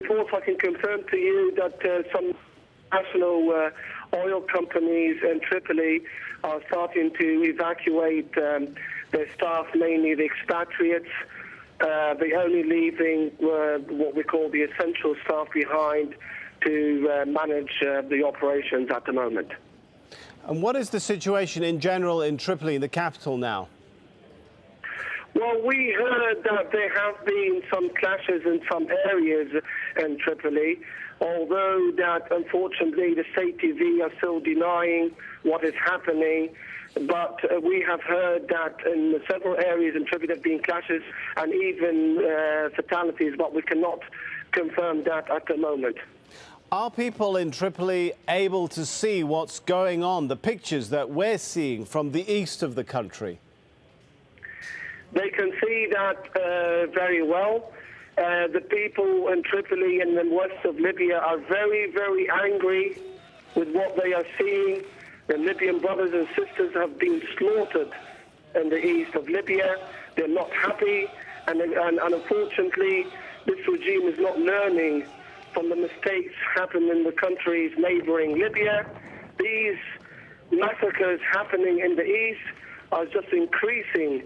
Reports I can confirm to you that some national oil companies in Tripoli are starting to evacuate their staff, mainly the expatriates. They're only leaving what we call the essential staff behind to manage the operations at the moment. And what is the situation in general in Tripoli, the capital, now? Well, we heard that there have been some clashes in some areas in Tripoli, although that unfortunately the state TV are still denying what is happening. But we have heard that in several areas in Tripoli there have been clashes and even fatalities, but we cannot confirm that at the moment. Are people in Tripoli able to see what's going on, the pictures that we're seeing from the east of the country? They can see that very well. The people in Tripoli and the west of Libya are very, very angry with what they are seeing. The Libyan brothers and sisters have been slaughtered in the east of Libya. They're not happy, and unfortunately, this regime is not learning from the mistakes happened in the countries neighboring Libya. These massacres happening in the east are just increasing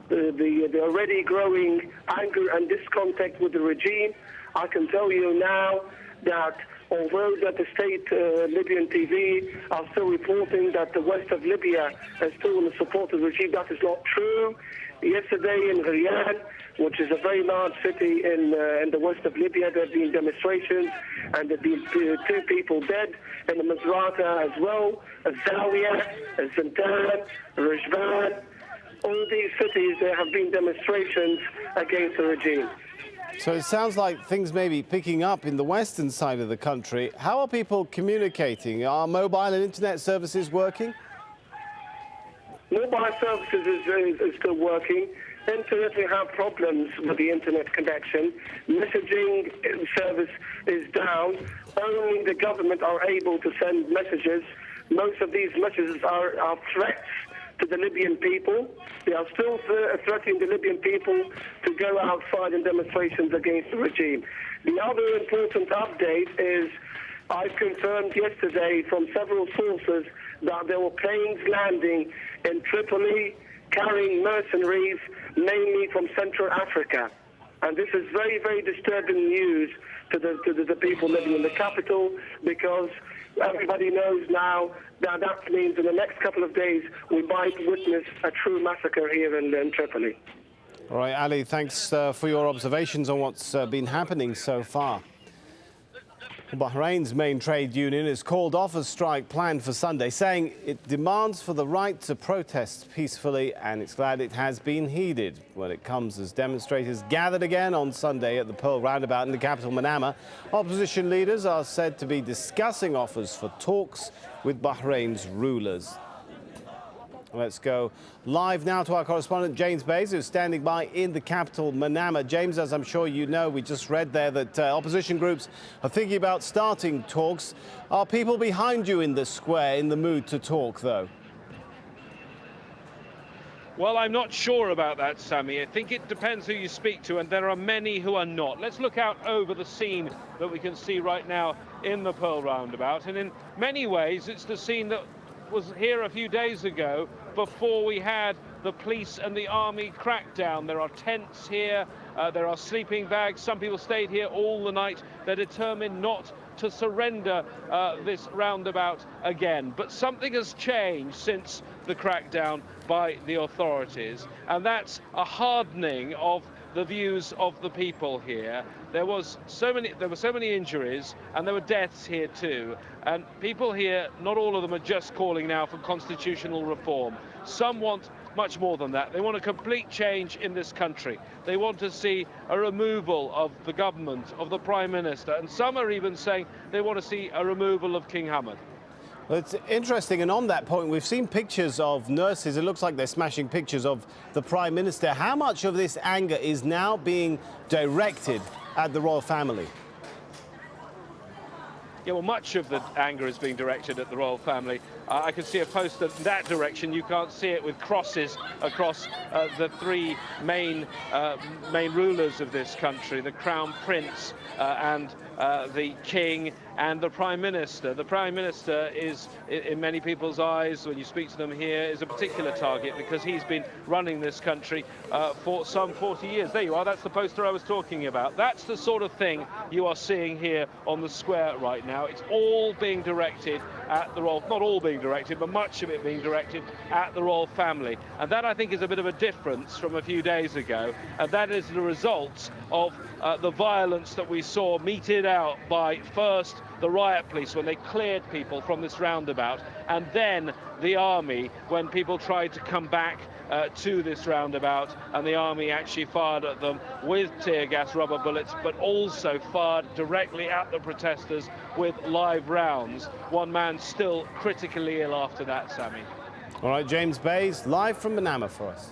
the already growing anger and discontent with the regime. I can tell you now that although that the state Libyan TV are still reporting that the west of Libya is still in the support of the regime, that is not true. Yesterday in Riyadh, which is a very large city in the west of Libya, there have been demonstrations and there have been two people dead. In the Misrata as well, Zawiya, Zintan, Rajvan. All these cities, there have been demonstrations against the regime. So it sounds like things may be picking up in the western side of the country. How are people communicating? Are mobile and internet services working? Mobile services is still working. Internet, we have problems with the internet connection. Messaging service is down. Only the government are able to send messages. Most of these messages are threats to the Libyan people. They are still threatening the Libyan people to go outside in demonstrations against the regime. The other important update is I confirmed yesterday from several sources that there were planes landing in Tripoli carrying mercenaries, mainly from Central Africa. And this is very, very disturbing news to the people living in the capital, because everybody knows now that that means in the next couple of days we might witness a true massacre here in Tripoli. All right, Ali, thanks for your observations on what's been happening so far. Bahrain's main trade union has called off a strike planned for Sunday, saying it demands for the right to protest peacefully, and it's glad it has been heeded when it comes as demonstrators gathered again on Sunday at the Pearl Roundabout in the capital, Manama. Opposition leaders are said to be discussing offers for talks with Bahrain's rulers. Let's go live now to our correspondent, James Bays, who's standing by in the capital, Manama. James, as I'm sure you know, we just read there that opposition groups are thinking about starting talks. Are people behind you in the square in the mood to talk, though? Well, I'm not sure about that, Sammy. I think it depends who you speak to, and there are many who are not. Let's look out over the scene that we can see right now in the Pearl Roundabout. And in many ways, it's the scene that was here a few days ago before we had the police and the army crackdown. There are tents here, there are sleeping bags. Some people stayed here all the night. They're determined not to surrender this roundabout again. But something has changed since the crackdown by the authorities, and that's a hardening of the views of the people here. There were so many injuries, and there were deaths here too. And people here, not all of them are just calling now for constitutional reform. Some want much more than that. They want a complete change in this country. They want to see a removal of the government, of the Prime Minister, and some are even saying they want to see a removal of King Hamad. Well, it's interesting, and on that point, we've seen pictures of nurses. It looks like they're smashing pictures of the Prime Minister. How much of this anger is now being directed at the royal family? Yeah, well, much of the anger is being directed at the royal family. I can see a poster in that direction. You can't see it, with crosses across the three main rulers of this country: the Crown Prince and the King and the Prime Minister. The Prime Minister is, in many people's eyes, when you speak to them here, is a particular target because he's been running this country for some 40 years. There you are, that's the poster I was talking about. That's the sort of thing you are seeing here on the square right now. It's all being directed at the royal, not all being directed, but much of it being directed at the royal family. And that, I think, is a bit of a difference from a few days ago. And that is the result of the violence that we saw meted out by first the riot police when they cleared people from this roundabout, and then the army when people tried to come back to this roundabout, and the army actually fired at them with tear gas, rubber bullets, but also fired directly at the protesters with live rounds. One man still critically ill after that, Sammy. All right, James Bays, live from Manama for us.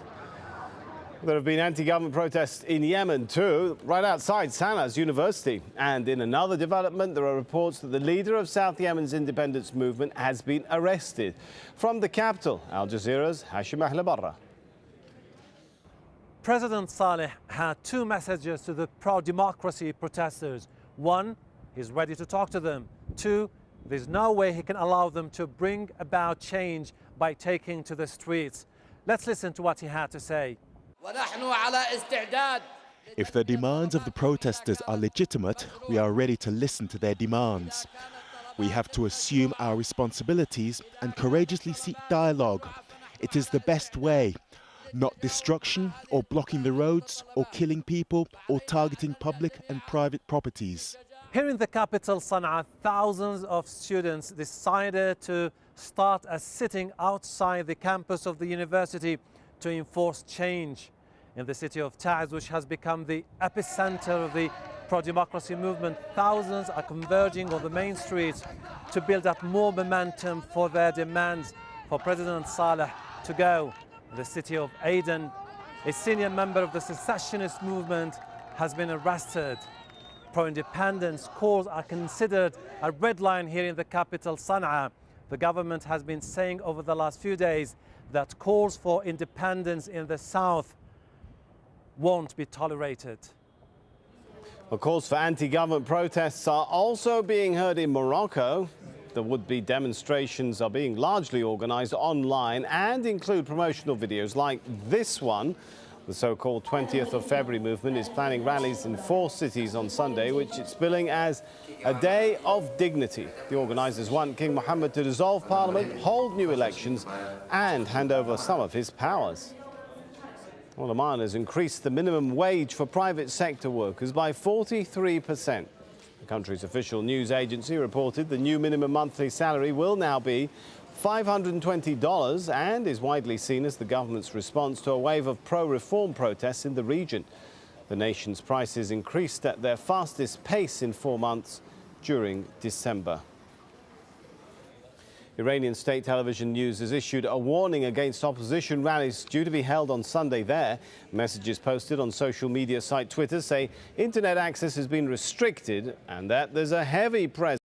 There have been anti-government protests in Yemen too, right outside Sanaa's university. And in another development, there are reports that the leader of South Yemen's independence movement has been arrested. From the capital, AlJazeera's Hashim Ahlabarra. President Saleh had two messages to the pro-democracy protesters. One, he's ready to talk to them. Two, there's no way he can allow them to bring about change by taking to the streets. Let's listen to what he had to say. If the demands of the protesters are legitimate, we are ready to listen to their demands. We have to assume our responsibilities and courageously seek dialogue. It is the best way, not destruction or blocking the roads or killing people or targeting public and private properties. Here in the capital, Sana'a, thousands of students decided to start a sitting outside the campus of the university to enforce change. In the city of Taiz, which has become the epicenter of the pro-democracy movement, thousands are converging on the main streets to build up more momentum for their demands for President Saleh to go. In the city of Aden, a senior member of the secessionist movement has been arrested. Pro-independence calls are considered a red line here in the capital, Sana'a. The government has been saying over the last few days that calls for independence in the south won't be tolerated. Well, calls for anti-government protests are also being heard in Morocco. The would-be demonstrations are being largely organised online and include promotional videos like this one. The so-called 20th of February movement is planning rallies in 4 cities on Sunday, which it's billing as a day of dignity. The organisers want King Mohammed to dissolve parliament, hold new elections and hand over some of his powers. Well, Oman has increased the minimum wage for private sector workers by 43%. The country's official news agency reported the new minimum monthly salary will now be $520 and is widely seen as the government's response to a wave of pro-reform protests in the region. The nation's prices increased at their fastest pace in 4 months during December. Iranian state television news has issued a warning against opposition rallies due to be held on Sunday there. Messages posted on social media site Twitter say internet access has been restricted and that there's a heavy presence